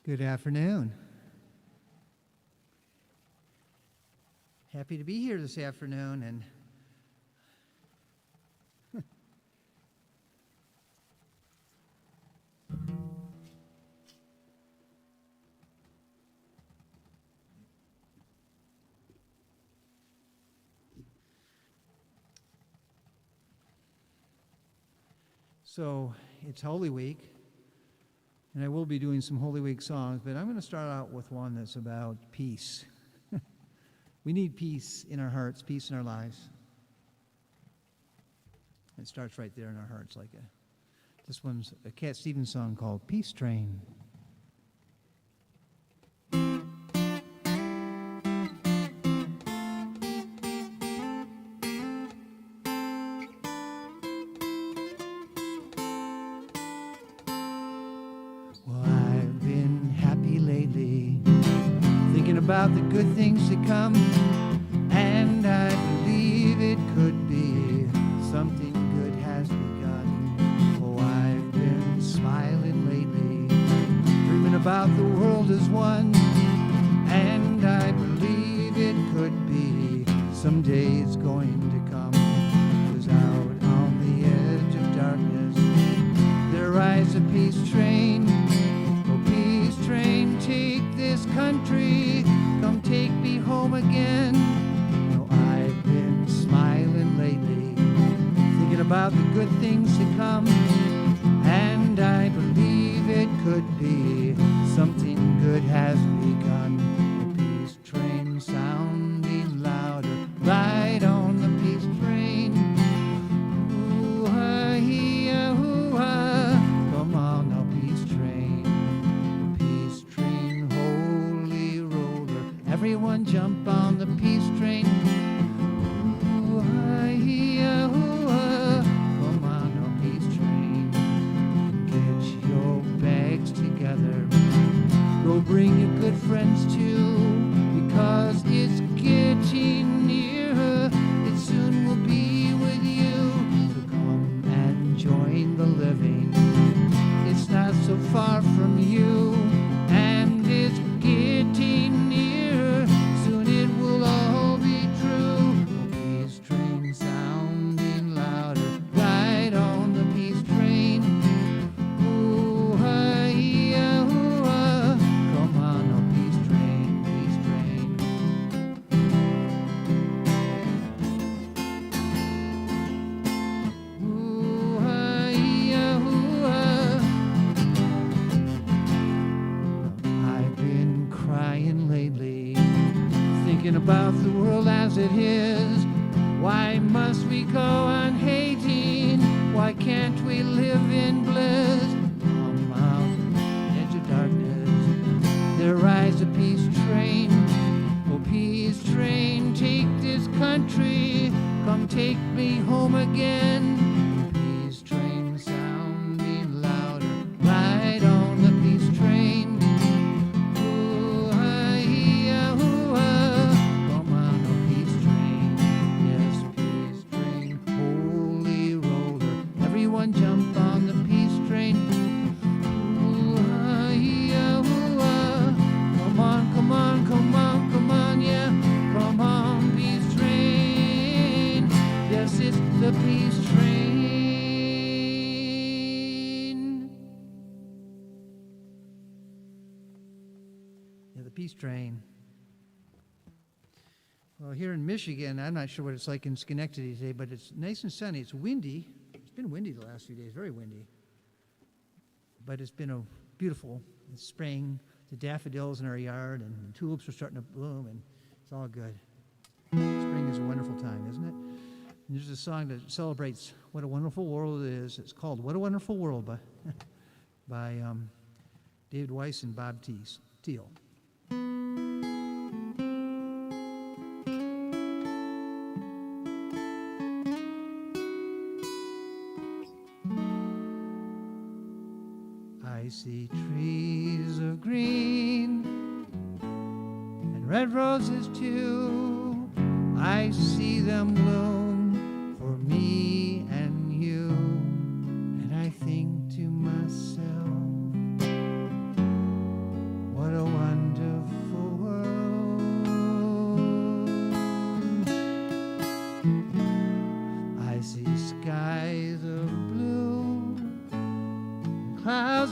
Good afternoon. Happy to be here this afternoon, and so it's Holy Week, and I will be doing some Holy Week songs, but I'm going to start out with one that's about peace. We need peace in our hearts, peace in our lives. It starts right there in our hearts. This one's a Cat Stevens song called Peace Train. About the good things to come, and I believe it could be something good has begun. Oh, I've been smiling lately, dreaming about the world as one, and I believe it could be someday it's going to come. 'Cause out on the edge of darkness there rides a peace train. Oh, peace train, take this country, come take me home again. No, I've been smiling lately, thinking about the good things to come, and I believe it could be something good has begun. The peace train sounding louder, ride on the peace train. Ooh-ah, hee-ah, ooh-ah. Come on now, peace train. Peace train, holy roller, everyone jump on the peace train. Ooh-ah, hee-ah, ooh-ah. Come on now, peace train. Get your bags together, go bring your good friends too, because it's getting nearer, it soon will be with you. So come and join the living, it's not so far from you, and it's getting nearer, soon it will all be true. Oh, peace train sounding louder, ride on the peace train. Ooh-ah, hee-ah, ooh-ah. Come on, oh, peace train, peace train. Ooh-ah, hee-ah, ooh-ah. I've been crying lately, thinking about the world as it is. Why must we go on hating? Why can't we live in bliss? Come out, edge of darkness, there rides a peace train. Oh, peace train, take this country, come take me home again. Peace train sounding louder, ride on the peace train. Ooh-ah, hee-ah, ooh-ah. Come on, oh, peace train. Yes, peace train, holy roller, everyone jump on the peace train. Ooh-ah, hee-ah, ooh-ah. Come on, come on, come on, come on, yeah. Come on, peace train. Yes, it's the peace train. Yeah, the peace train. Well, here in Michigan, I'm not sure what it's like in Schenectady today, but it's nice and sunny. It's windy. It's been windy the last few days, very windy. But it's been a beautiful spring. The daffodils in our yard and the tulips are starting to bloom, and it's all good. Spring is a wonderful time, isn't it? And there's a song that celebrates what a wonderful world it is. It's called "What a Wonderful World" by David Weiss and Bob Thiel. I see trees of green and red roses too. I see them bloom for me and you, and I think to myself,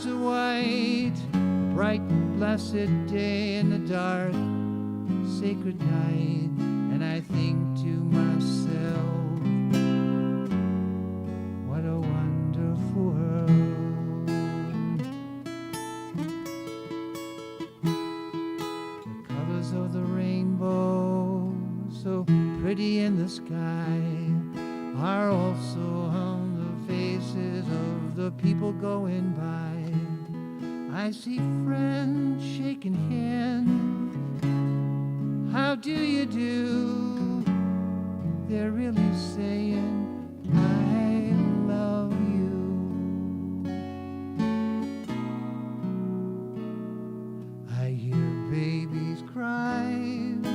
clouds are white, a bright and blessed day in the dark, sacred night, and I think to myself, what a wonderful world. The colors of the rainbow, so pretty in the sky, are also on the faces of the people going by. I see friends shaking hands. How do you do? They're really saying, I love you. I hear babies cry, and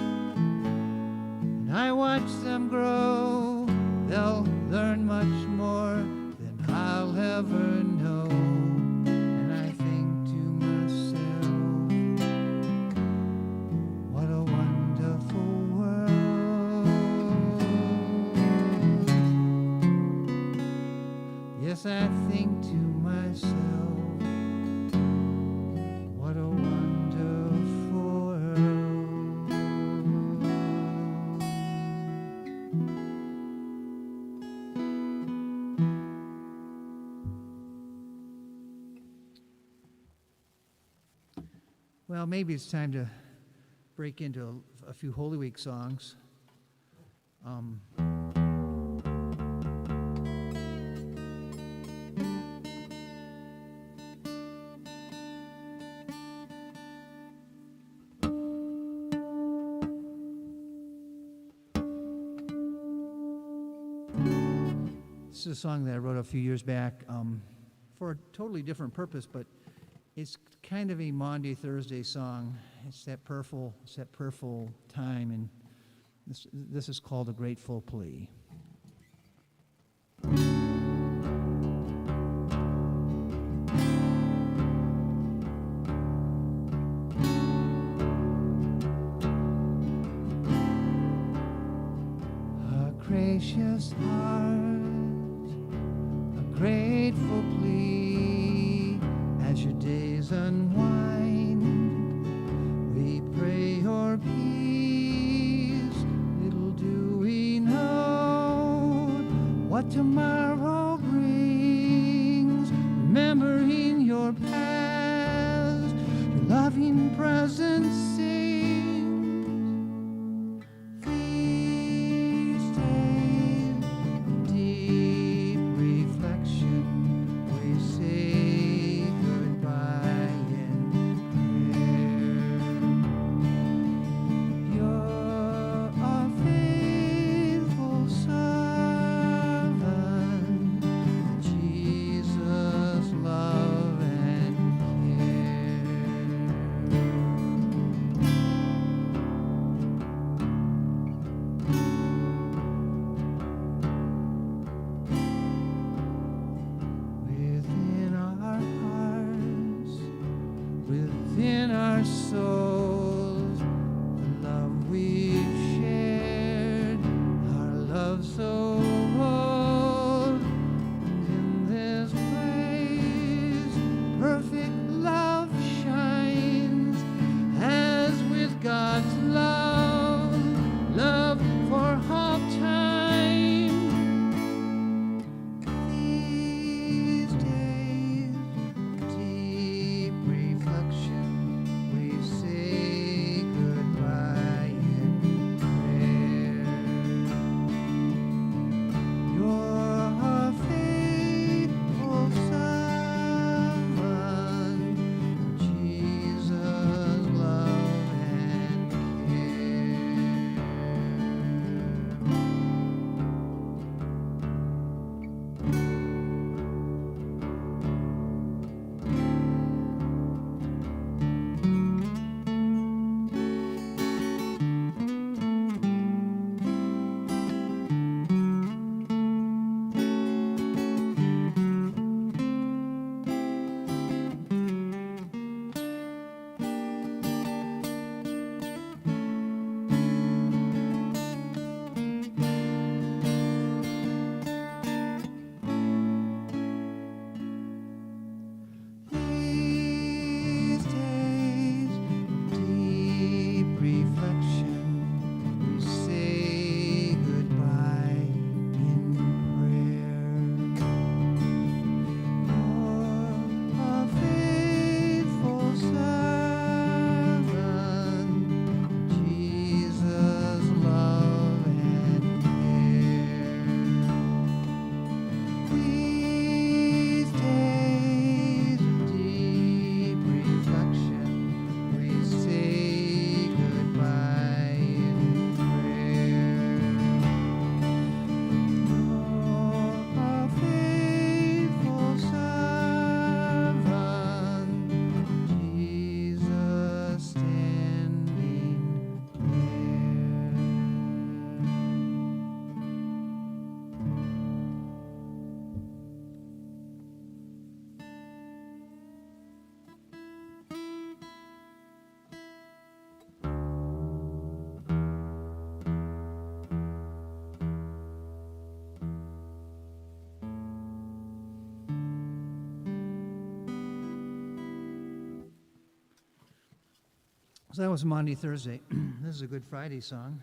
I watch them grow. They'll learn much more than I'll ever know. And I think to myself, what a wonderful world. Yes, I think to myself, what a wonderful world. Well, maybe it's time to break into a few Holy Week songs. This is a song that I wrote a few years back for a totally different purpose, but it's kind of a Maundy, Thursday song. It's that prayerful time, and this is called A Grateful Plea. A gracious heart, a grateful plea, as your days unwind, we pray your peace. Little do we know what tomorrow brings. Remembering your past, your loving presence sings. These days of deep reflection, we say goodbye in prayer. You're a faithful servant, Jesus' love and care. So that was Maundy Thursday. This is a Good Friday song.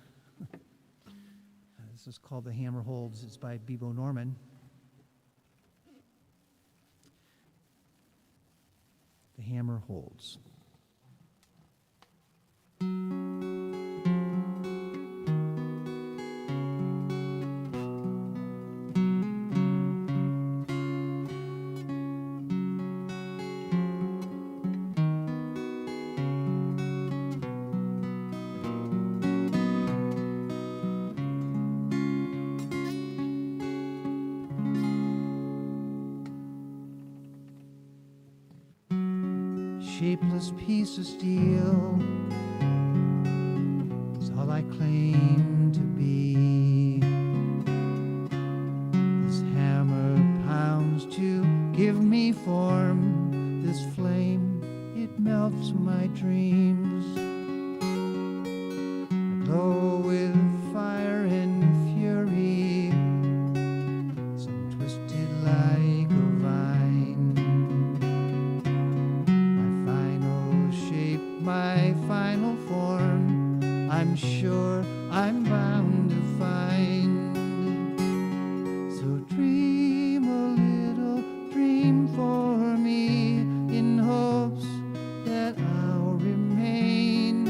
This is called The Hammer Holds. It's by Bebo Norman. The Hammer Holds. Shapeless piece of steel is all I claim to be. This hammer pounds to give me form. This flame, it melts my dreams. I glow with fire and fury, some twisted like a vine. My final form, I'm sure I'm bound to find. So dream a little dream for me, in hopes that I'll remain.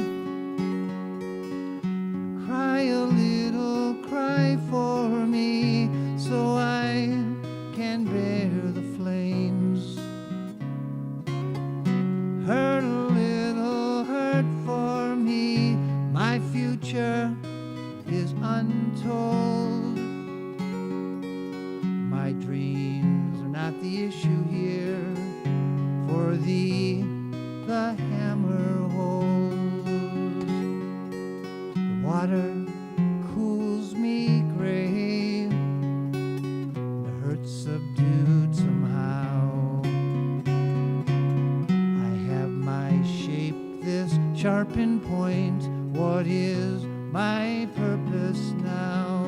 Cry a little cry for me, so I can bear the flames. Hurt a little hurt for me, my future is untold. My dreams are not the issue here, for thee the hammer holds. The water cools me gray, the hurt subdued somehow. I have my shape, this sharpened point. What is my purpose now?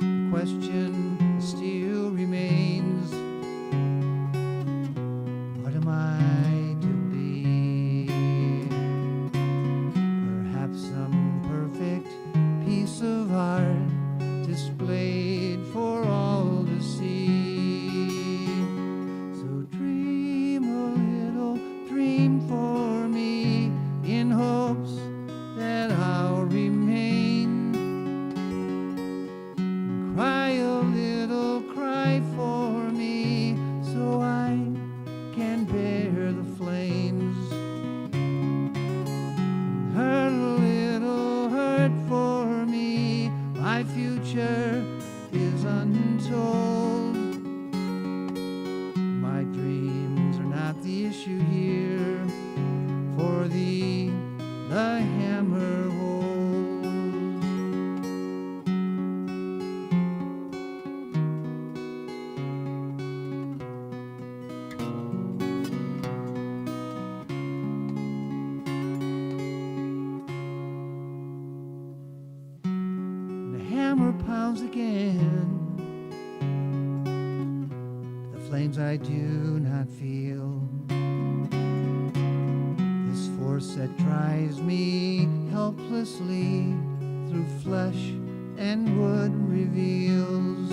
The question still remains, what am I to be? Perhaps some perfect piece of art displayed for all to see. So dream a little dream for me, in hopes that I'll remain. Cry a little cry for me, so I can bear the flames. Hurt a little hurt for me, my future is untold. My dreams are not the issue here, for thee the hammer holds. The hammer pounds again, the flames I do not feel. This force that drives me helplessly through flesh and wood reveals.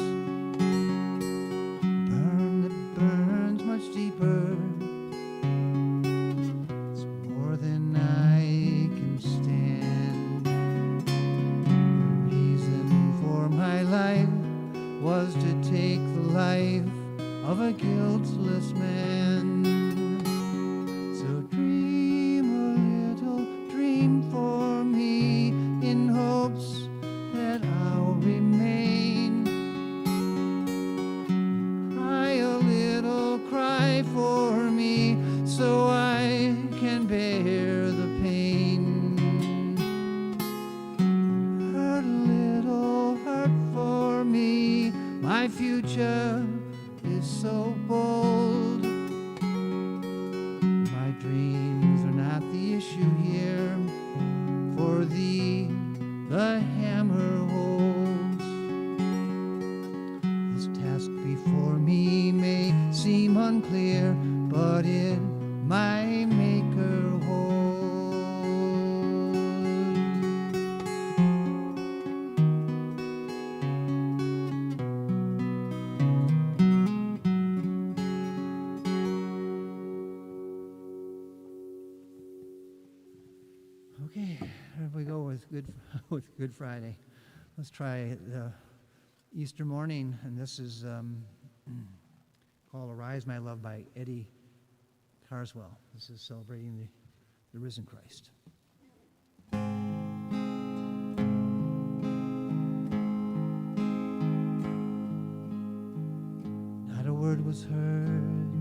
Burn that burns much deeper. It's more than I can stand. The reason for my life was to take the life of a guiltless man. So dream a little dream for me, in hopes that I'll remain. Cry a little cry for me, so I can bear the pain. Hurt a little hurt for me, my future is so bold. My dreams are not the issue here, for thee the hammer holds. This task before me may seem unclear, but it my Maker holds. with Good Friday. Let's try the Easter morning, and this is called Arise, My Love by Eddie Carswell. This is celebrating the risen Christ. Not a word was heard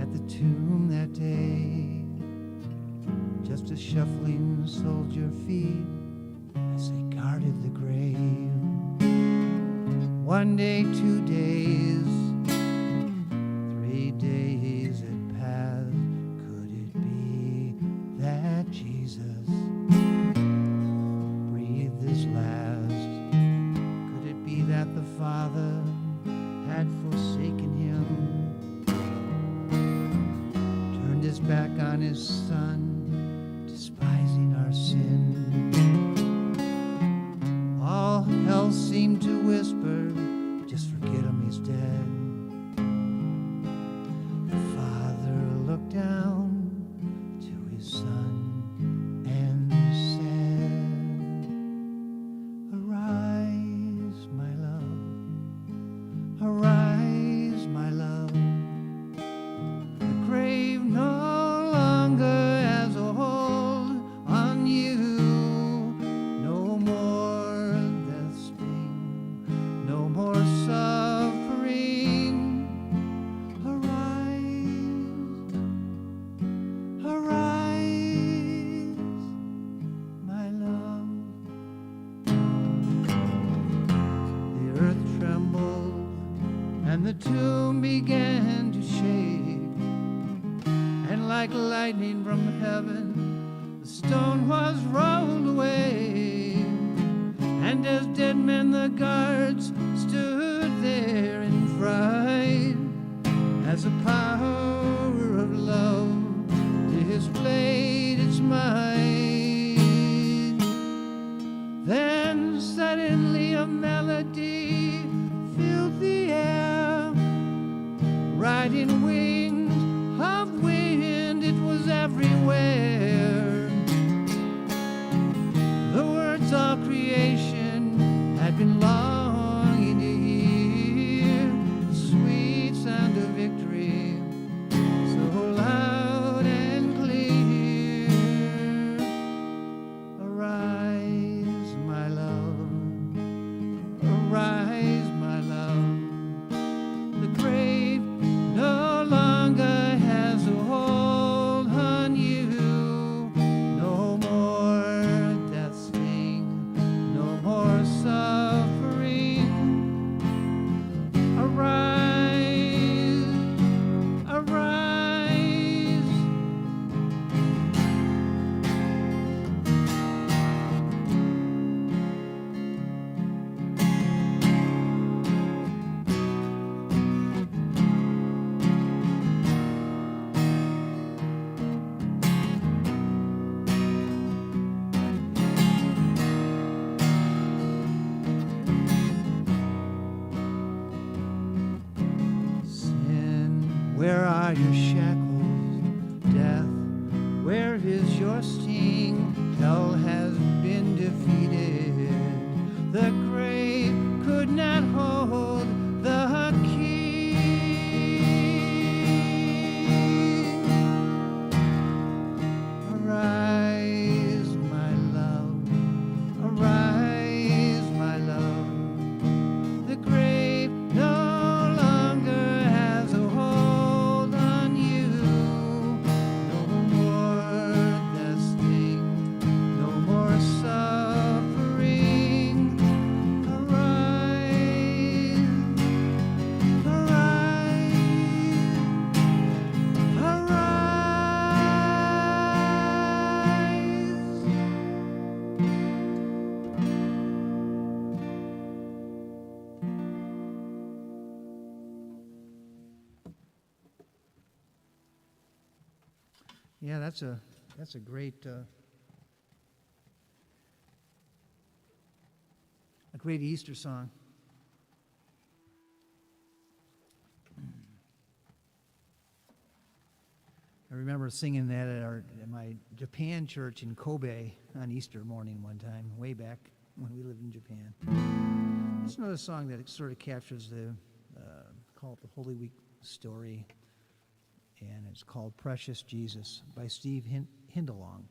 at the tomb that day, just a shuffling soldier feet as they guarded the grave. 1 day, 2 days, 3 days had passed. Could it be that Jesus breathed his last? Could it be that the Father had forsaken him, turned his back on his Son, despising our sin? All hell seemed to whisper, just forget him, he's dead. The Father looked down to his Son and said, Arise, my love, arise, my love. The grave no longer has a hold on you. No more death sting, no more suffering. Arise, arise, my love. The earth trembled and the tomb began to shake, and like lightning from heaven the stone was rolled away. And as dead men the guards stood there in fright, as the power of love displayed its might. Then suddenly a melody filled the air, riding wings of wind, it was everywhere. The words of creation had been longing to hear, the sweet sound of victory, so loud and clear. Arise, my love, arise, my love. The grave no longer has a hold on you. No more death sting, no more suffering. Arise, arise. Sin, where are your shackles? Death, where is your sting? Hell has been defeated. The grave could not hold the King. Arise, my love, arise, my love. The grave no longer has a hold on you. No more death sting, no more suffering. Arise, arise, arise. Yeah, that's a great Easter song. I remember remember singing that at my Japan church in Kobe on Easter morning one time, way back when we lived in Japan. It's another song that sort of captures called the Holy Week story, and it's called Precious Jesus by Steve Hindalong.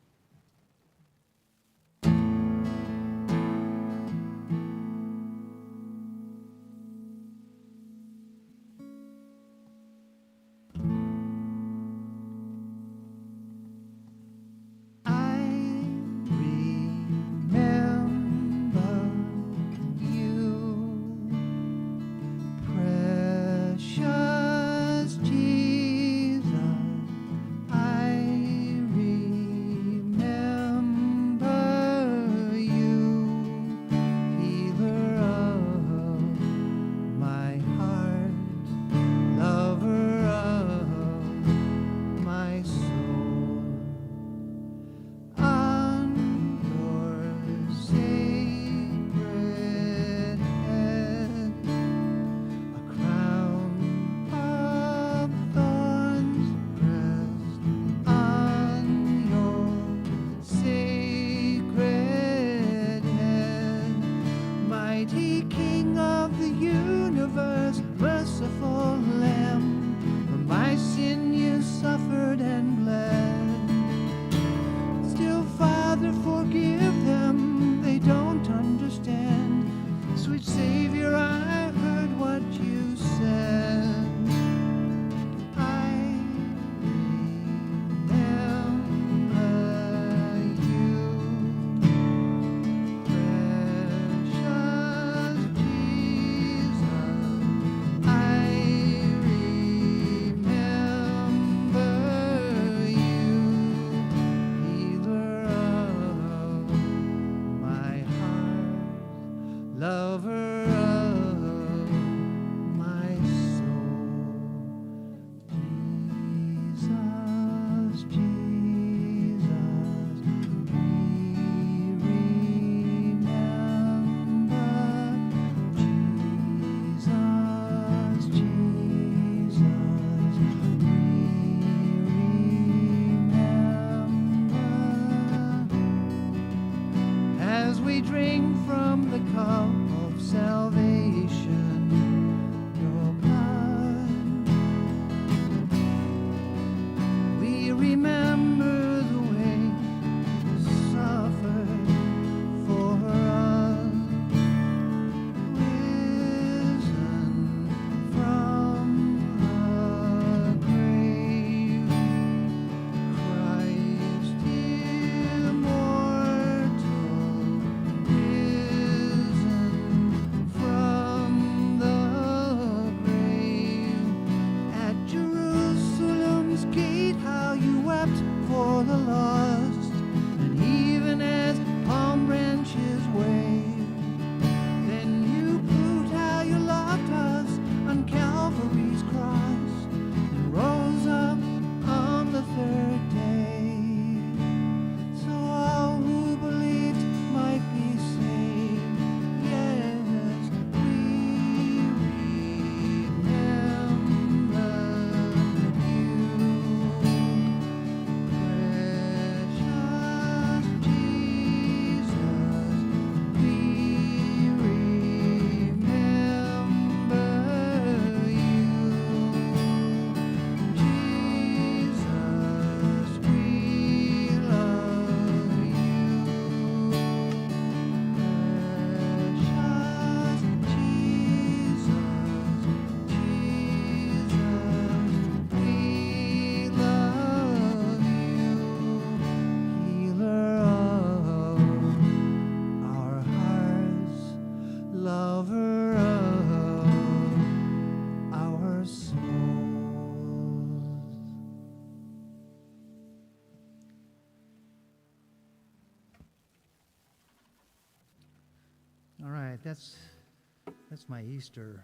That's my Easter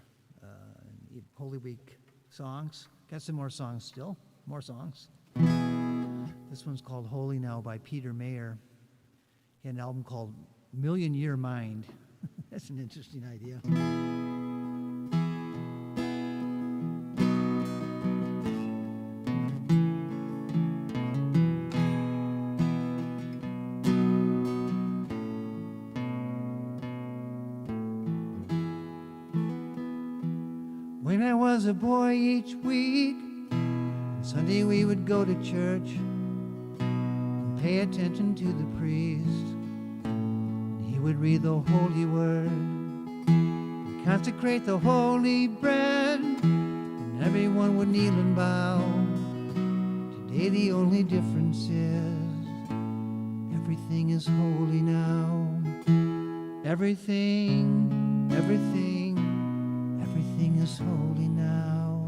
Holy Week songs. Got some more songs still, more songs. This one's called Holy Now by Peter Mayer. He had an album called Million Year Mind. That's an interesting idea. When I was a boy each week, Sunday we would go to church and pay attention to the priest. He would read the holy word and consecrate the holy bread, and everyone would kneel and bow. Today the only difference is everything is holy now. Everything is holy now.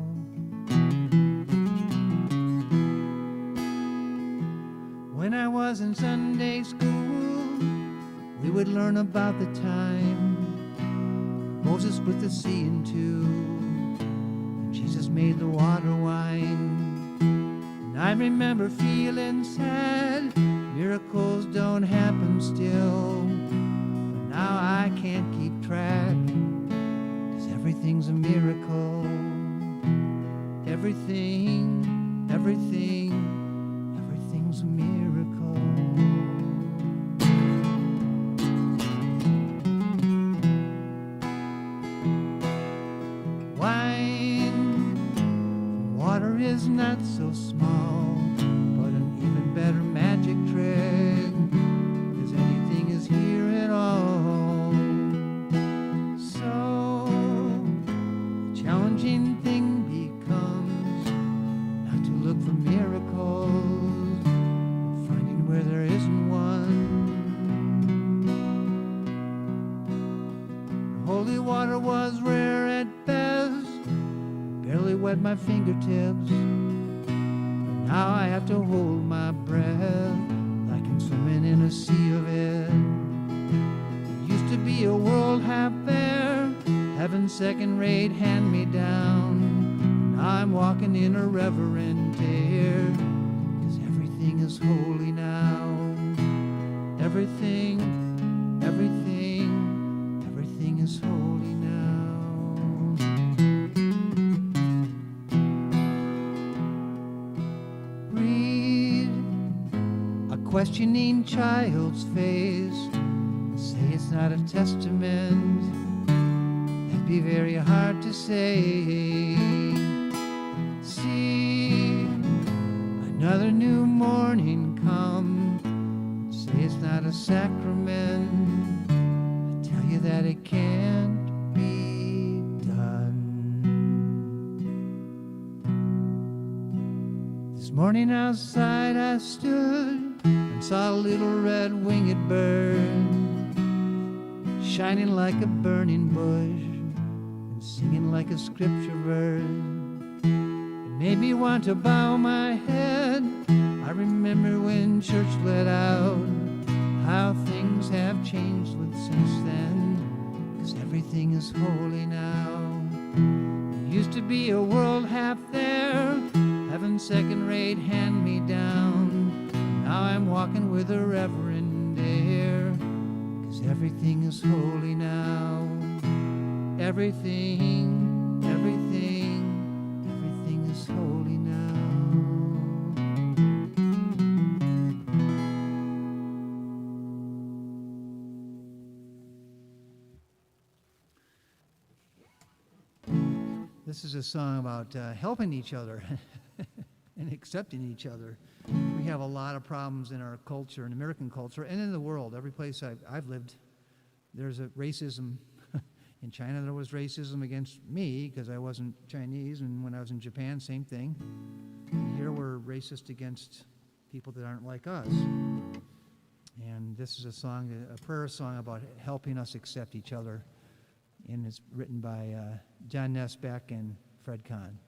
When I was in Sunday school, we would learn about the time Moses split the sea in two, and Jesus made the water wine. And I remember feeling sad, miracles don't happen still, but now I can't keep track, 'cause everything's a miracle. Everything's a miracle. Wine from water is not so small, but an even better magic trick, 'cause anything is here at all. So the challenging thing becomes not to look for miracles, but finding where there isn't one. Holy water was rare at best, barely wet my fingertips. But now I have to hold my breath like I'm swimming in a sea of it. There used to be a world half there, heaven second-rate hand-me-down. Now I'm walking in a reverent air, 'cause everything is holy now. Everything is holy now. Read a questioning child's face, say it's not a testament. It'd be very hard to say. See another new morning come, say it's not a sacrament. I tell you that it can't be done. This morning outside I stood and saw a little red-winged bird shining like a burning bush and singing like a scripture verse. It made me want to bow my head. I remember when church let out, how things have changed since then, 'cause everything is holy now. There used to be a world half there, heaven second-rate hand-me-down. Now I'm walking with a reverend air, 'cause everything is holy now. Everything is holy now. This is a song about helping each other and accepting each other. We have a lot of problems in our culture, in American culture, and in the world. Every place I've lived, there's a racism. In China, there was racism against me because I wasn't Chinese, and when I was in Japan, same thing. And here we're racist against people that aren't like us. And this is a song, a prayer song about helping us accept each other. And it's written by John Nesbeck and Fred Kahn.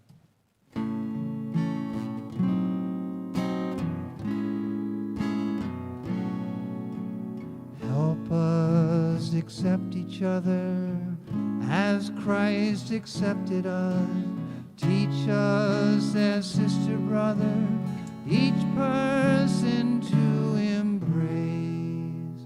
Help us accept each other as Christ accepted us. Teach us as sister, brother, each person to embrace.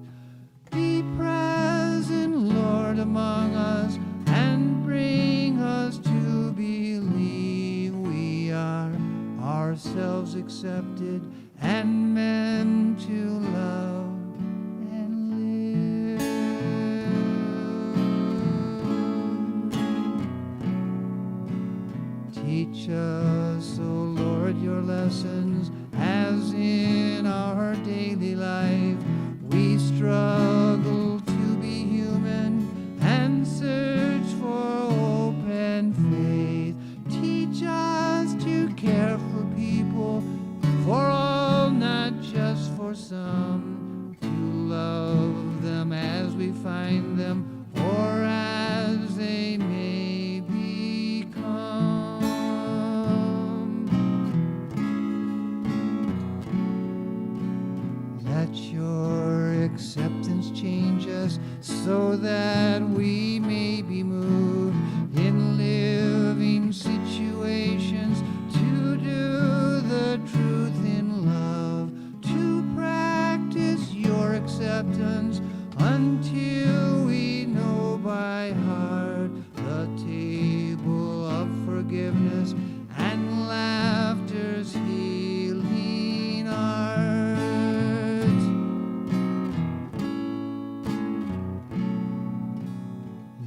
Be present, Lord, among us, and bring us to believe we are ourselves accepted and meant to love and live. Teach us, O Lord, your lessons, as in our daily life we struggle to be human and search for hope and faith. Teach us to care for people, for all, not just for some, to love them as we find them, or as they may become. Let your acceptance change us so that we may be moved in living situations to do the truth in love, to practice your acceptance until we know by heart the table of forgiveness and laughter's healing art.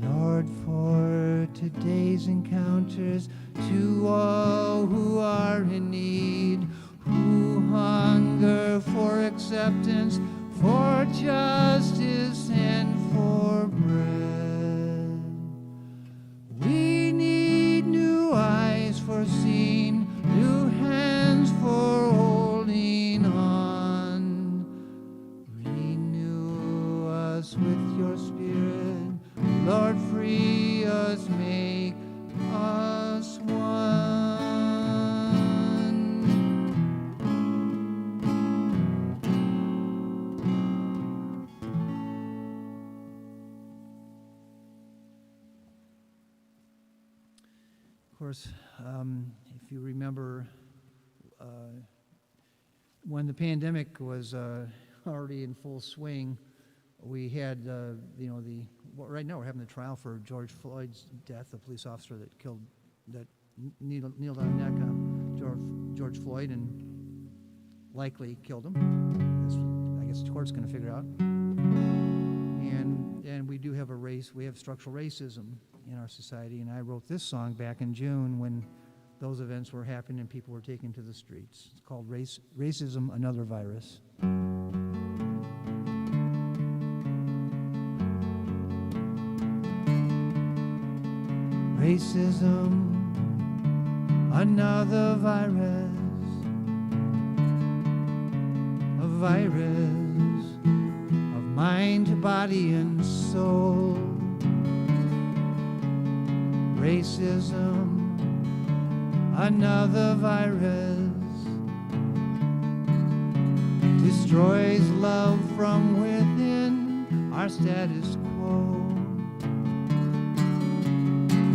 Lord, for today's encounters, to all who are in need, who hunger for acceptance, for justice and for bread. We need new eyes for seeing, new hands for holding on. Renew us with your spirit, Lord, free us, make us one. Of course, if you remember, when the pandemic was already in full swing, we had, right now we're having the trial for George Floyd's death, the police officer that kneeled on the neck of George Floyd and likely killed him. I guess the court's going to figure out. And we do have we have structural racism in our society, and I wrote this song back in June when those events were happening and people were taken to the streets. It's called Racism, Another Virus. Racism, another virus, a virus of mind, body, and soul. Racism, another virus, destroys love from within our status quo.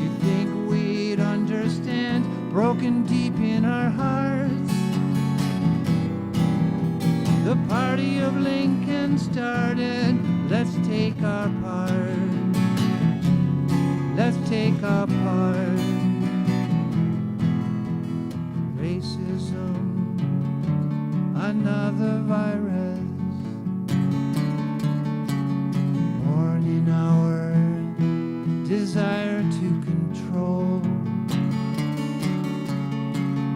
You think we'd understand, broken deep in our hearts? The party of Lincoln started, let's take our part. Let's take our part. Racism, another virus, born in our desire to control.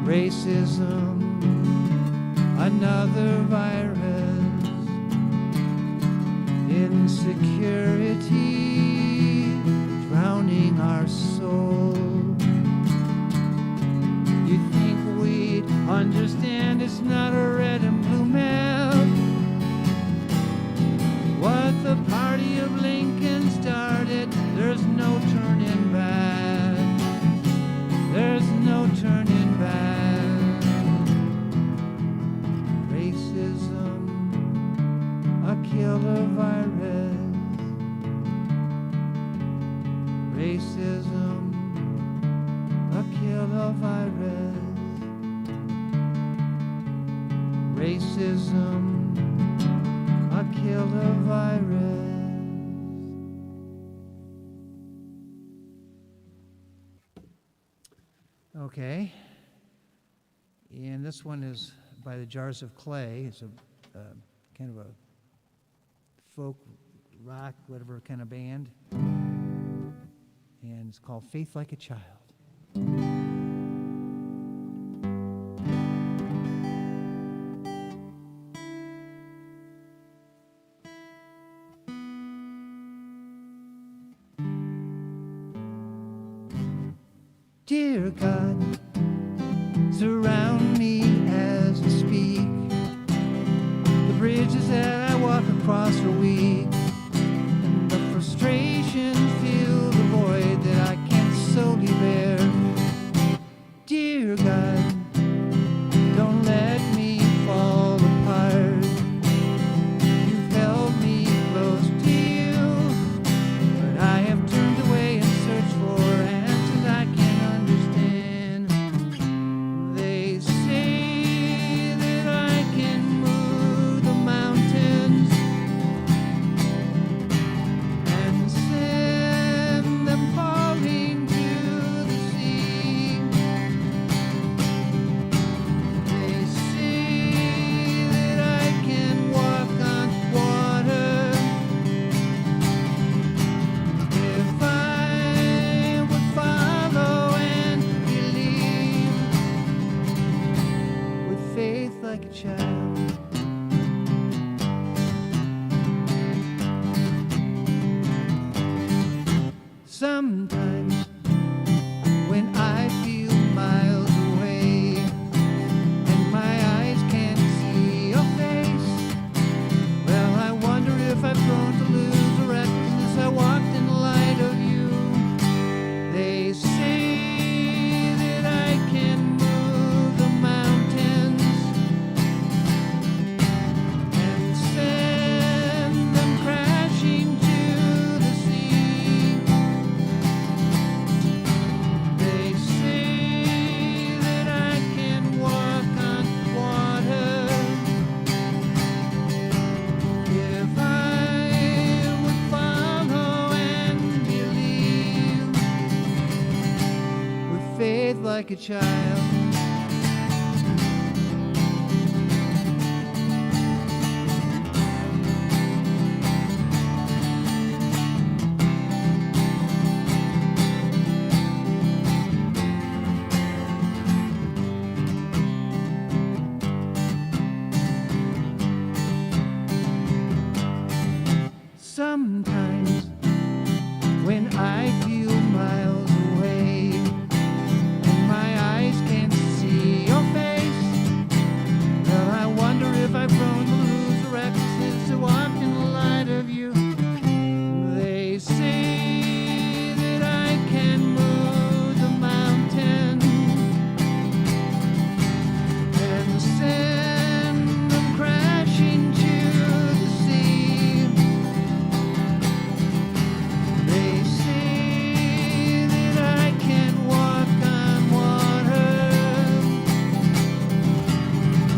Racism, another virus, insecurity drowning our soul. You think we'd understand it's not a red and blue map? What the party of Lincoln started, there's no turning back. There's no turning back. Racism, a killer virus. Racism, a killer virus. Racism, a killer virus. Okay, and this one is by the Jars of Clay. It's a kind of a folk rock, whatever kind of band. And it's called Faith Like a Child. Dear God, surround me as I speak. The bridges that I walk across are weak, and the frustration fill the void that I can't solely bear. Dear God, don't let me fall apart. You've held me close to you, but I have turned away and searched for answers I can't understand. They say that I can move the mountains and send them falling to the sea. They say that I can walk on water if I would follow and believe with faith like a child. Sometimes when I feel miles away and my eyes can't see your face, well, I wonder if I've grown to lose the recklessness I walked in the light of you. They say that I can move the mountains and send them crashing to the sea. They say that I can walk on water if I would follow and believe with faith like a child. Sometimes when I feel miles away and my eyes can't see your face, well, I wonder if I've grown to lose the recklessness to walk in the light of you. They say that I can move the mountains and send them crashing to the sea. They say that I can walk on water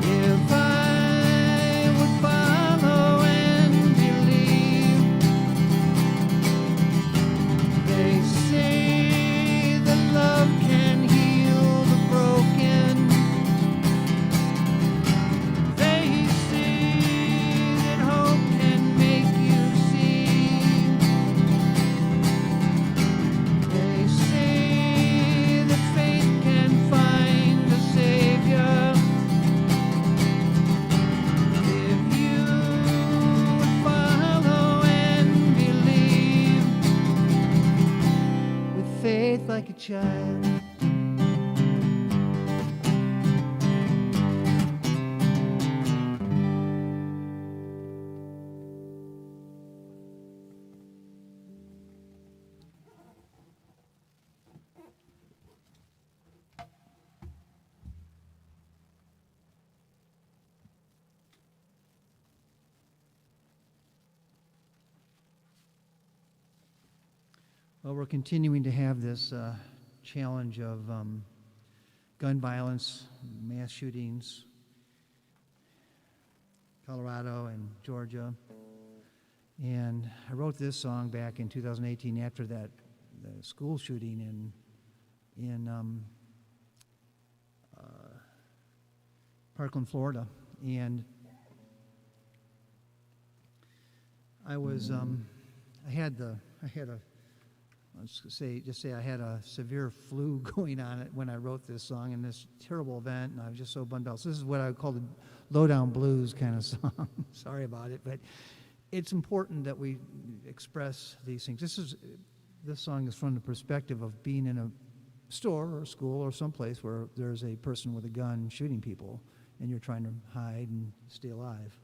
if I would follow and believe. They say that love can heal the broken. They say that hope can make you see. They say that faith can find a savior if you would follow and believe with faith like a child. Well, we're continuing to have this challenge of gun violence, mass shootings, Colorado and Georgia. And I wrote this song back in 2018 after that the school shooting in Parkland, Florida. And I was I had a I had a severe flu going on it when I wrote this song in this terrible event, and I was just so bummed out. So this is what I would call the low-down blues kind of song. Sorry about it, but it's important that we express these things. This song is from the perspective of being in a store or school or someplace where there's a person with a gun shooting people and you're trying to hide and stay alive.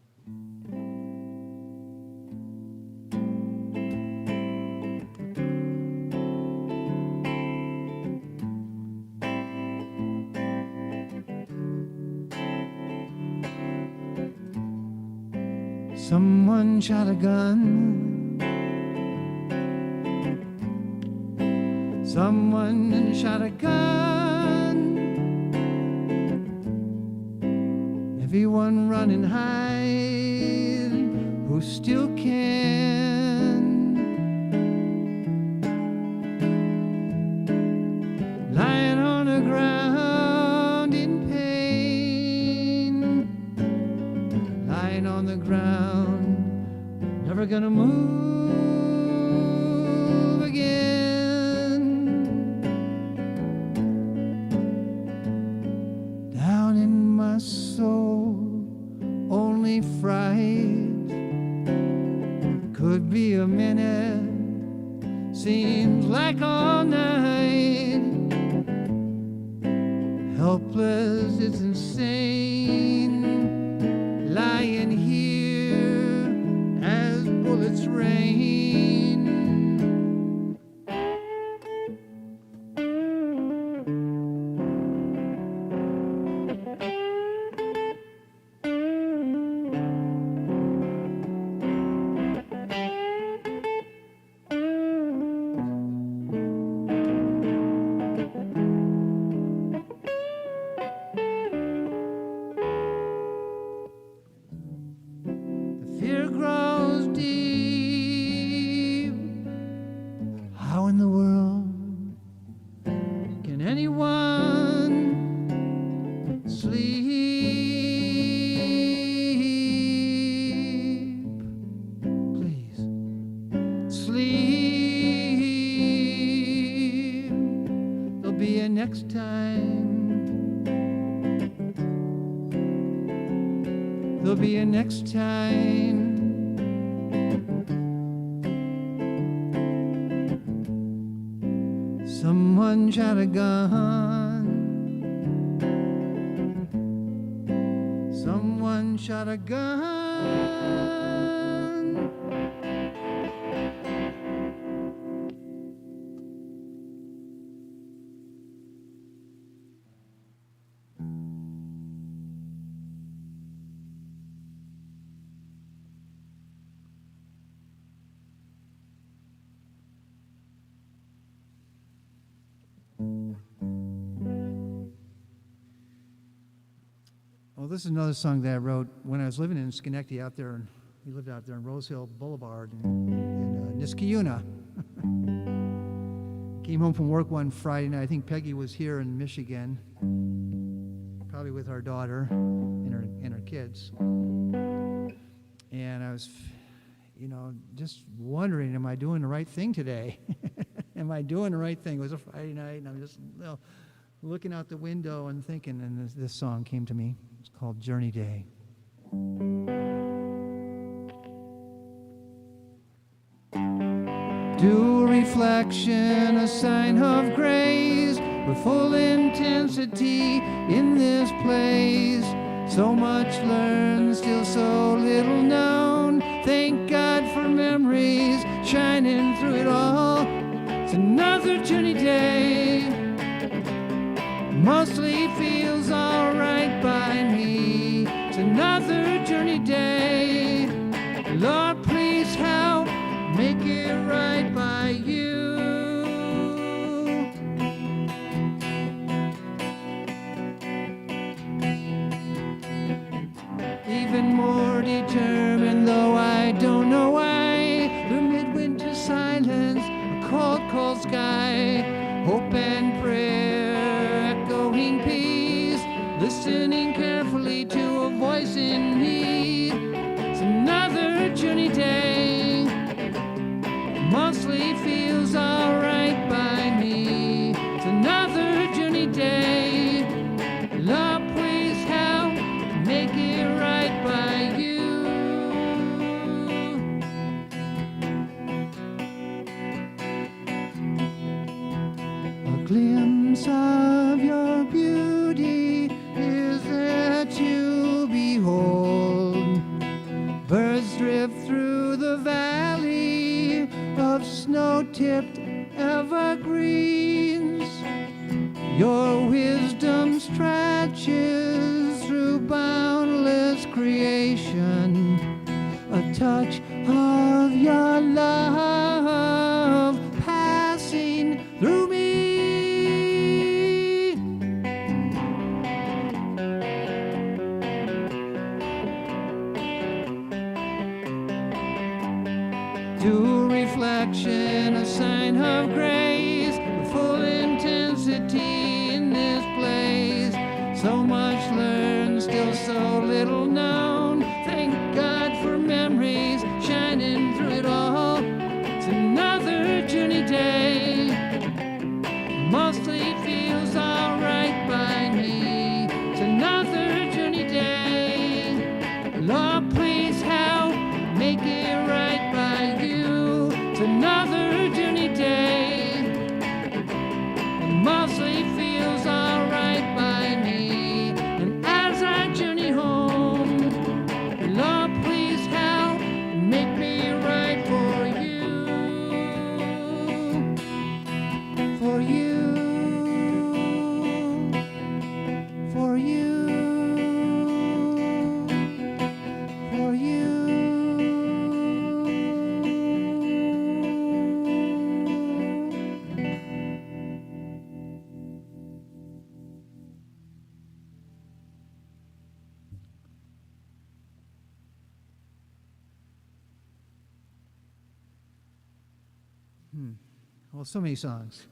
Someone shot a gun. Someone shot a gun. Everyone run and hide who still can. Lying on the ground in pain. Lying on the ground, never gonna move again. Down in my soul, only fright. Could be a minute, seems like all night. Helpless, it's insane, lying here as bullets rain. Fear grows deep. How in the world can anyone sleep? Please, sleep. There'll be a next time. There'll be a next time. Someone shot a gun. Someone shot a gun. Well, this is another song that I wrote when I was living in Schenectady out there. We lived out there on Rose Hill Boulevard in Niskayuna. Came home from work one Friday night. I think Peggy was here in Michigan, probably with our daughter and her kids. And I was, just wondering, am I doing the right thing today? Am I doing the right thing? It was a Friday night, and I'm just looking out the window and thinking, and this song came to me. It's called Journey Day. Due reflection, a sign of grace, with full intensity in this place. So much learned, still so little known. Thank God for memories shining through it all. It's another journey day. Mostly feels alright by me. It's another journey day. Lord, please help make it right by you. Even more determined, though I don't know why. The midwinter silence, a cold, cold sky, hope and prayer, echoing peace, listening carefully to a voice in need. It's another journey day. Mostly feels alright by me. It's another journey day. Lord, please help make it right by you. A glimpse radiance of your beauty is there to behold. Birds drift through the valley of snow-tipped evergreens. Your wisdom stretches through boundless creation. A touch of your love passing through me. To reflection, a sign of grace, with full intensity in this place. So much learned, still so little known. Thank God for memories shining through it all. It's another journey day. Mostly feels alright by me. It's another journey day. Lord, please help make it right by you. It's another journey day. It mostly feels alright by me. And as I journey home, Lord, please help make me right for you. For you. For you. For you. Well, so many songs.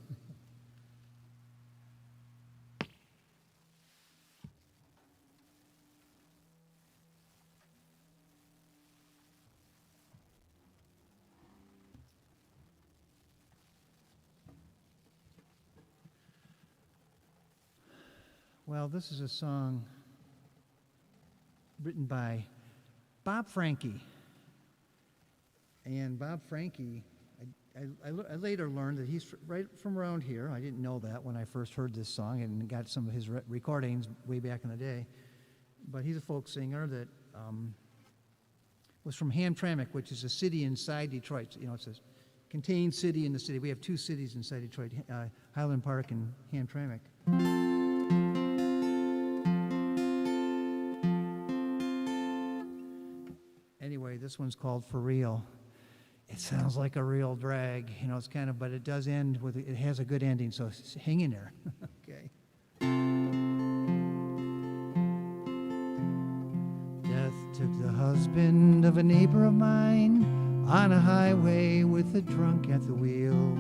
Well, this is a song written by Bob Franke. And Bob Franke, I later learned that he's right from around here. I didn't know that when I first heard this song and got some of his recordings way back in the day. But he's a folk singer that was from Hamtramck, which is a city inside Detroit. You know, it's a contained city in the city. We have two cities inside Detroit, Highland Park and Hamtramck. Anyway, this one's called For Real. It sounds like a real drag, you know, it's kind of, but it does end with, it has a good ending, so hang in there. Okay. Death took the husband of a neighbor of mine on a highway with a drunk at the wheel.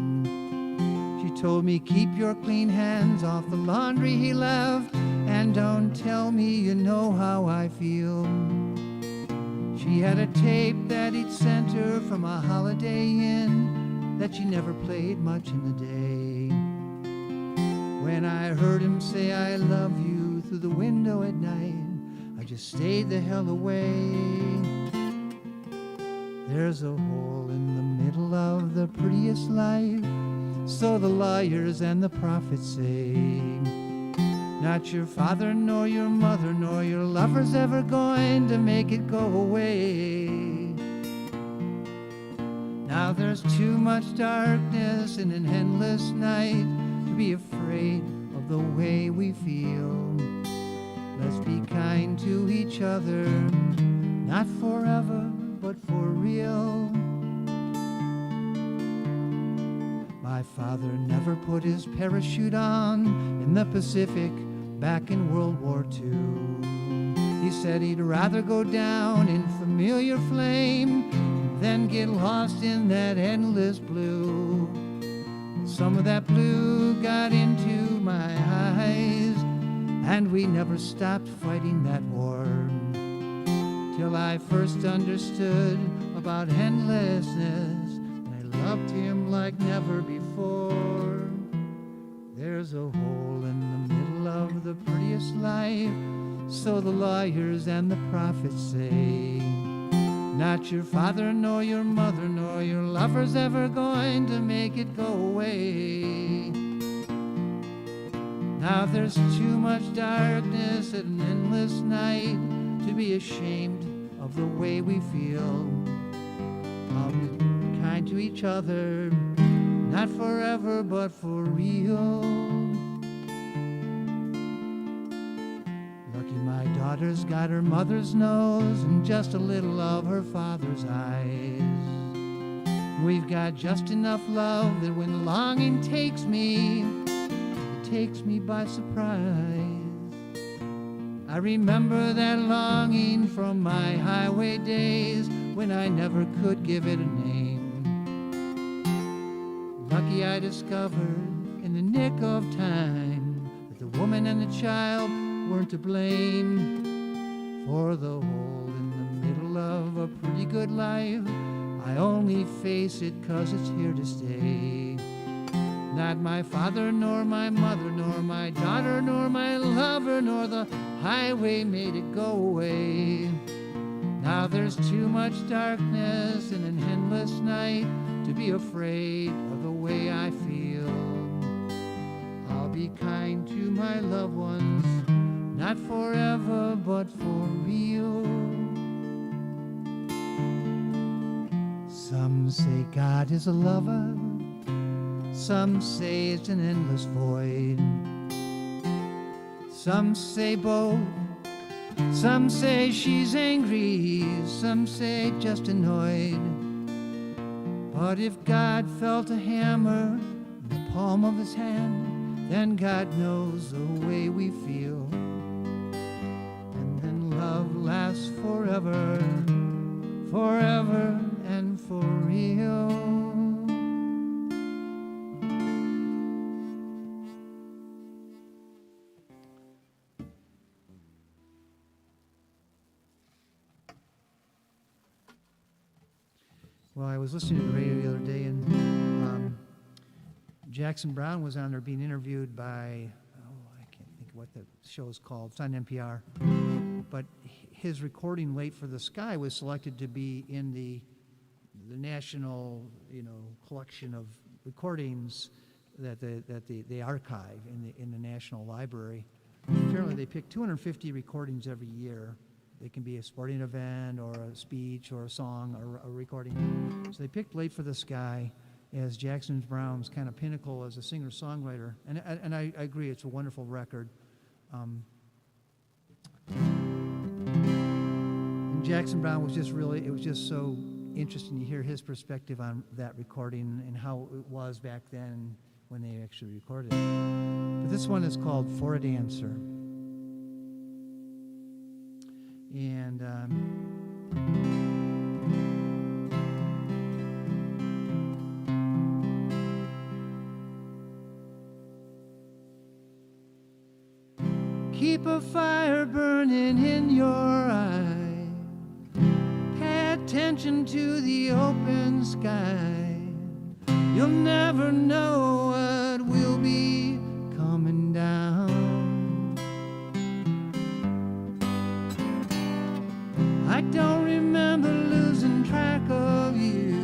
She told me, keep your clean hands off the laundry he left, and don't tell me you know how I feel. She had a tape that he'd sent her from a Holiday Inn that she never played much in the day. When I heard him say I love you through the window at night, I just stayed the hell away. There's a hole in the middle of the prettiest life, so the lawyers and the prophets say. Not your father, nor your mother, nor your lover's ever going to make it go away. Now there's too much darkness in an endless night to be afraid of the way we feel. Let's be kind to each other, not forever, but for real. My father never put his parachute on in the Pacific back in World War II. He said he'd rather go down in familiar flame than get lost in that endless blue. Some of that blue got into my eyes, and we never stopped fighting that war, till I first understood about endlessness, and I loved him like never before. There's a hole in the middle of the prettiest life, so the lawyers and the prophets say. Not your father, nor your mother, nor your lover's ever going to make it go away. Now there's too much darkness and an endless night to be ashamed of the way we feel. I'll be kind to each other, not forever but for real. Lucky my daughter's got her mother's nose and just a little of her father's eyes. We've got just enough love that when longing takes me, it takes me by surprise. I remember that longing from my highway days when I never could give it a name. Lucky I discovered in the nick of time that the woman and the child weren't to blame for the hole in the middle of a pretty good life. I only face it 'cause it's here to stay. Not my father, nor my mother, nor my daughter, nor my lover, nor the highway made it go away. Now there's too much darkness and an endless night to be afraid of the way I feel. I'll be kind to my loved ones, not forever, but for real. Some say God is a lover, some say it's an endless void. Some say both, some say she's angry, some say just annoyed. But if God felt a hammer in the palm of his hand, then God knows the way we feel. And then love lasts forever, forever and for real. Well, I was listening to the radio the other day, and Jackson Browne was on there being interviewed by, I can't think of what the show is called. It's on NPR. But his recording "Late for the Sky" was selected to be in the national, collection of recordings that they archive in the National Library. Apparently, they pick 250 recordings every year. They can be a sporting event or a speech or a song or a recording. So they picked "Late for the Sky" as Jackson Browne's kind of pinnacle as a singer-songwriter. And I agree, it's a wonderful record. And Jackson Browne was just it was just so interesting to hear his perspective on that recording and how it was back then when they actually recorded it. But this one is called "For a Dancer." And keep a fire burning in your eye. Pay attention to the open sky. You'll never know what will be coming down. I don't remember losing track of you.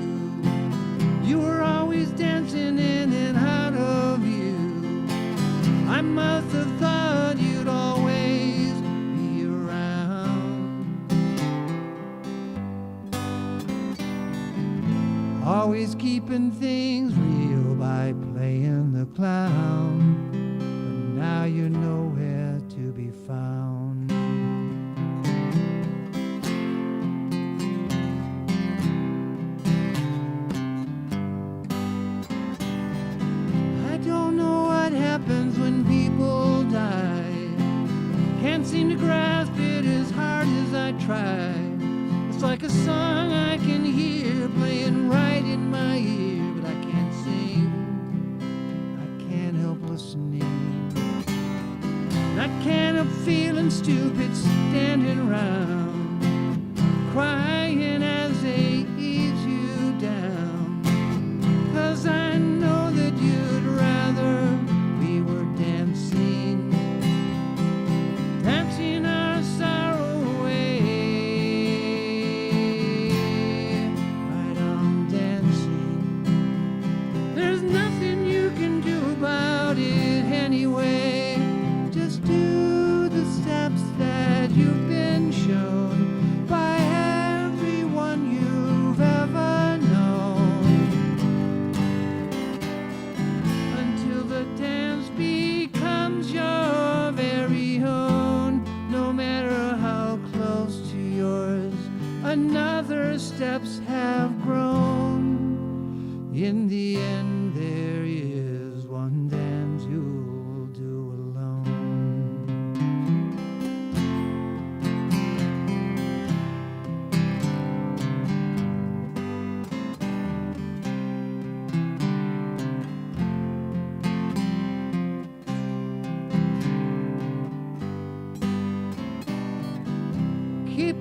You were always dancing in and out of view. I must have thought you'd always be around. Always keeping things real by playing the clown. But now you're nowhere to be found. Happens when people die. Can't seem to grasp it as hard as I try. It's like a song I can hear playing right in my ear, but I can't sing. I can't help listening. I can't help feeling stupid standing around, crying as they ease you down. 'Cause I know that you'd rather dancing our sorrow away. Right on dancing. There's nothing you can do about it anyway.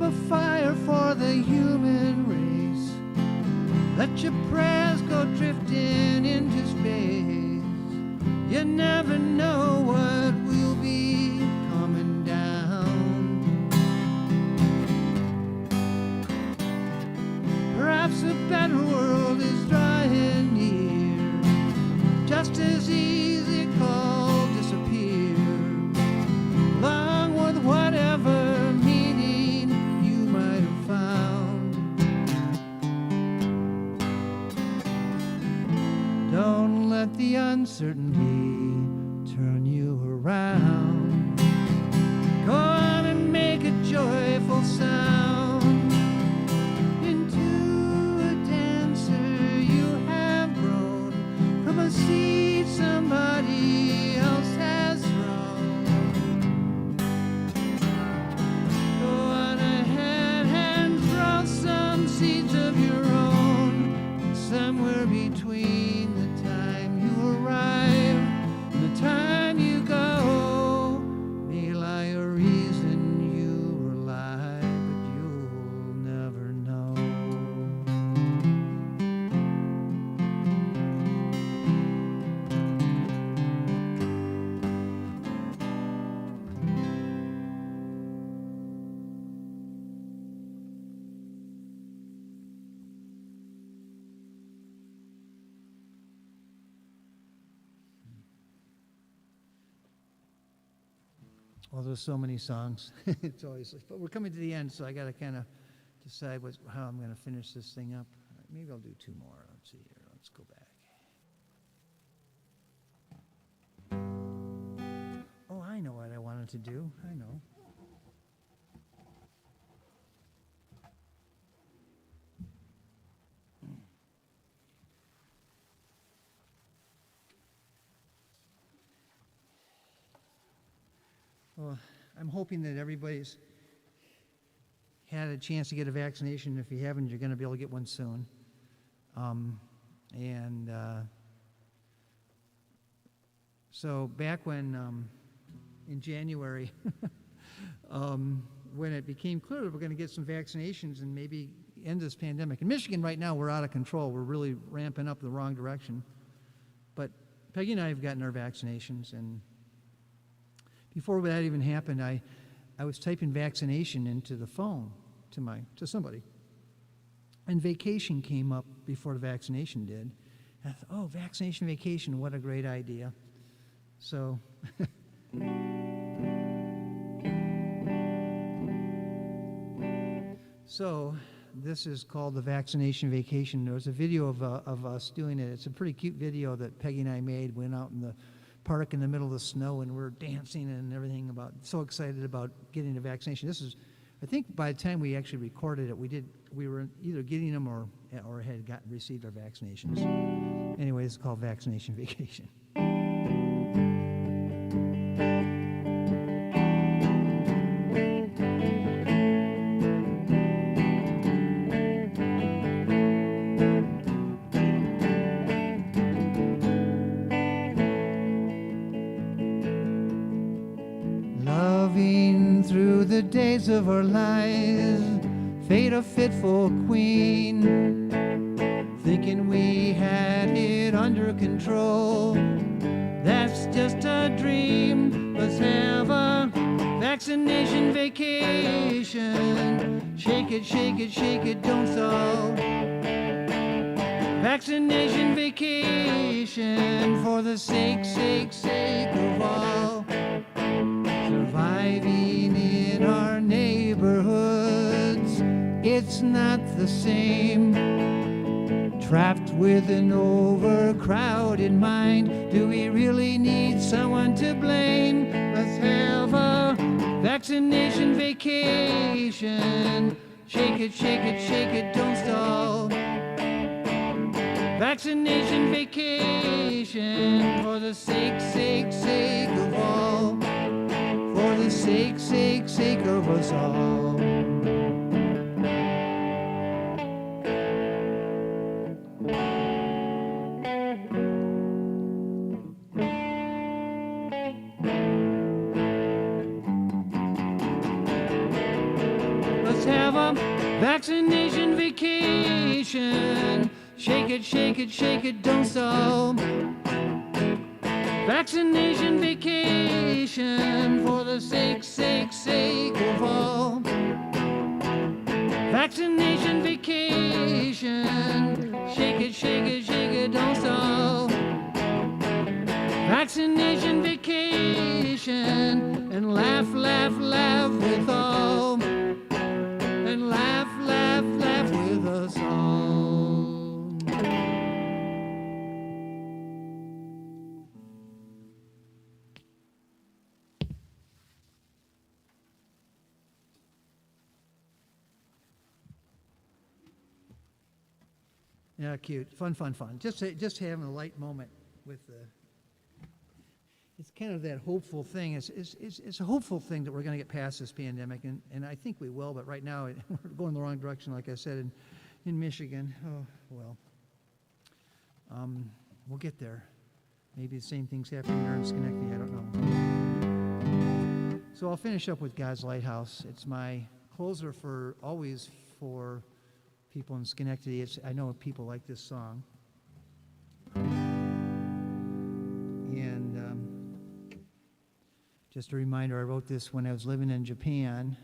a fire for the human race. Let your prayers go drifting into space. You never know what will be coming down. Perhaps a better world is drawing near, just as easy called disappear, along with whatever meaning you might have found. Don't let the uncertainty turn you around. Go on and make a joyful sound into a dancer you have grown from a seed somebody else has thrown. Go on ahead and throw some seeds of your own, somewhere between the time you arrive and the time you go. May lie a reason you were alive, but you'll never know. Well, there's so many songs. It's always, but we're coming to the end, so I got to kind of decide how I'm going to finish this thing up. Maybe I'll do two more. Let's see here. Let's go back. Oh, I know what I wanted to do. I know. Well, I'm hoping that everybody's had a chance to get a vaccination. If you haven't, you're going to be able to get one soon. So back when, in January, when it became clear that we're going to get some vaccinations and maybe end this pandemic. In Michigan right now, we're out of control. We're really ramping up the wrong direction. But Peggy and I have gotten our vaccinations, and before that even happened, I was typing vaccination into the phone to somebody. And vacation came up before the vaccination did. And I thought, oh, vaccination, vacation, what a great idea. So, this is called the vaccination vacation. There was a video of us doing it. It's a pretty cute video that Peggy and I made. Went out in the park in the middle of the snow, and we're dancing and everything, so excited about getting the vaccination. This is, I think by the time we actually recorded it, we were either getting them or had received our vaccinations. Anyway, it's called Vaccination Vacation. Loving through the days of our lives, fate a fitful queen, thinking we had it under control. That's just a dream. Let's have a vaccination vacation. Shake it, shake it, shake it, don't stall. Vaccination vacation for the sake of all. Surviving in our neighborhoods, it's not the same. Trapped with an overcrowded mind, do we really need someone to blame? Let's have a vaccination vacation. Shake it, shake it, shake it, don't stall. Vaccination vacation for the sake of all. For the sake of us all. Let's have Vaccination vacation. Shake it, shake it, shake it, don't stop. Vaccination vacation for the sake of all. Vaccination vacation. Shake it, shake it, shake it, don't stop. Vaccination vacation. And laugh, laugh, laugh with all. And laugh, laugh, laugh with us all. Yeah, cute. Fun, fun, fun. Just having a light moment with the... It's kind of that hopeful thing. It's a hopeful thing that we're going to get past this pandemic, and I think we will, but right now we're going the wrong direction, like I said, in Michigan. Oh, well. We'll get there. Maybe the same thing's happening here in Schenectady. I don't know. So I'll finish up with God's Lighthouse. It's my closer for always for people in Schenectady. I know people like this song. And just a reminder, I wrote this when I was living in Japan,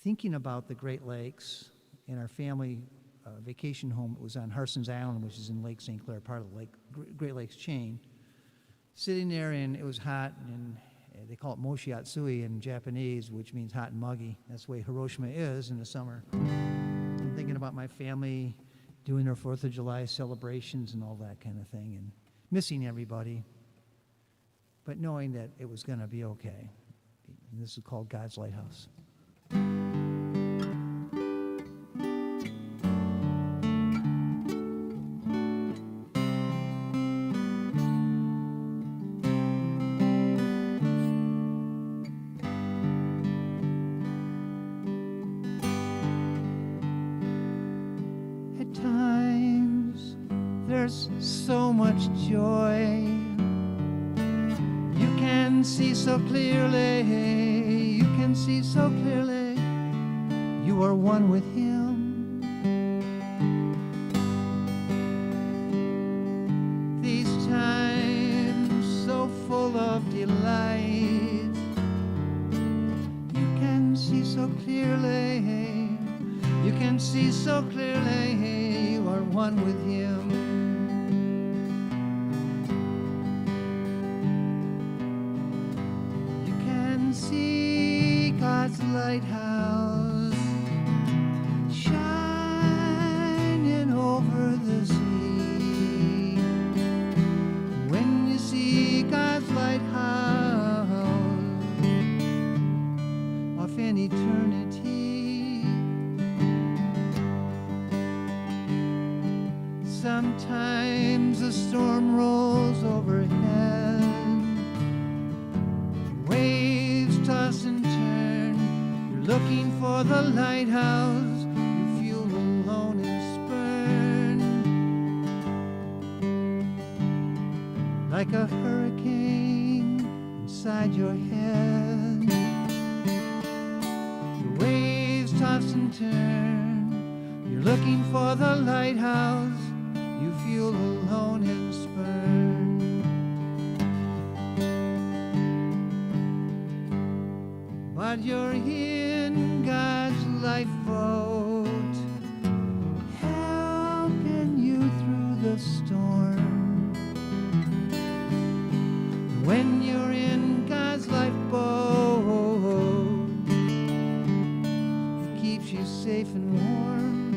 thinking about the Great Lakes and our family vacation home. It was on Harson's Island, which is in Lake St. Clair, part of the Great Lakes chain. Sitting there, and it was hot, and they call it Moshiatsui in Japanese, which means hot and muggy. That's the way Hiroshima is in the summer. I'm thinking about my family doing their 4th of July celebrations and all that kind of thing, and missing everybody, but knowing that it was going to be okay. And this is called God's Lighthouse. At times, there's so much joy. You can see so clearly, you can see so clearly, you are one with Him. These times so full of delight, you can see so clearly, you can see so clearly, you are one with Him. See God's lighthouse shining over the sea. When you see God's lighthouse off in eternity, sometimes a storm rolls overhead, waves toss and turn, you're looking for the lighthouse, you feel alone and spurned, like a hurricane inside your head. The waves toss and turn, you're looking for the lighthouse, you feel alone and spurned. But you're in God's lifeboat, helping you through the storm. When you're in God's lifeboat, it keeps you safe and warm.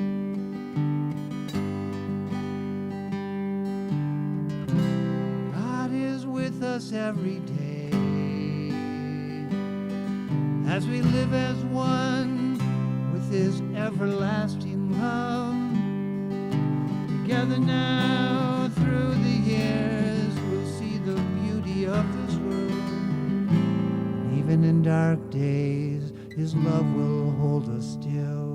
God is with us every day, as we live as one with His everlasting love. Together now through the years, we'll see the beauty of this world. Even in dark days, His love will hold us still.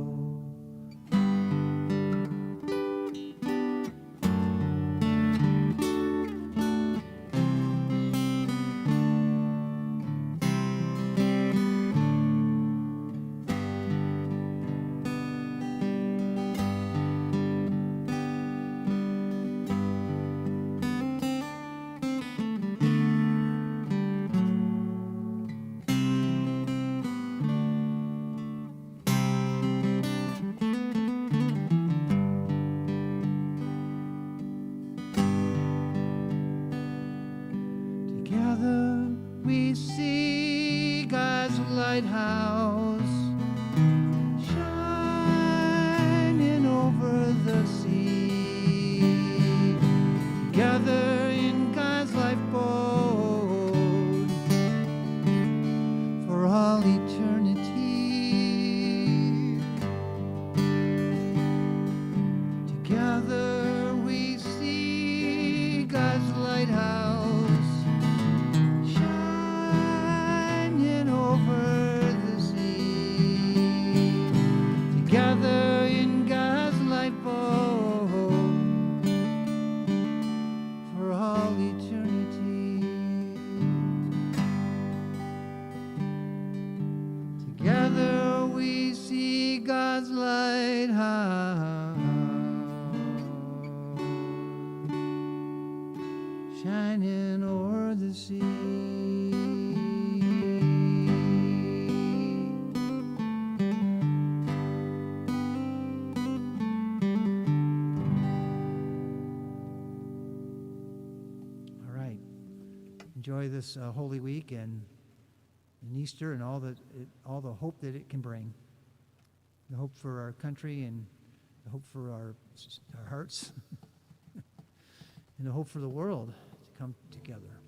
we see God's lighthouse shining over the sea. Together in God's lifeboat for all eternity. Together we see God's lighthouse shining over the sea. Together in God's lifeboat for all eternity. Together we see God's lighthouse shining o'er the sea. All right. Enjoy this Holy Week and Easter and all the hope that it can bring. The hope for our country and the hope for our hearts and the hope for the world to come together.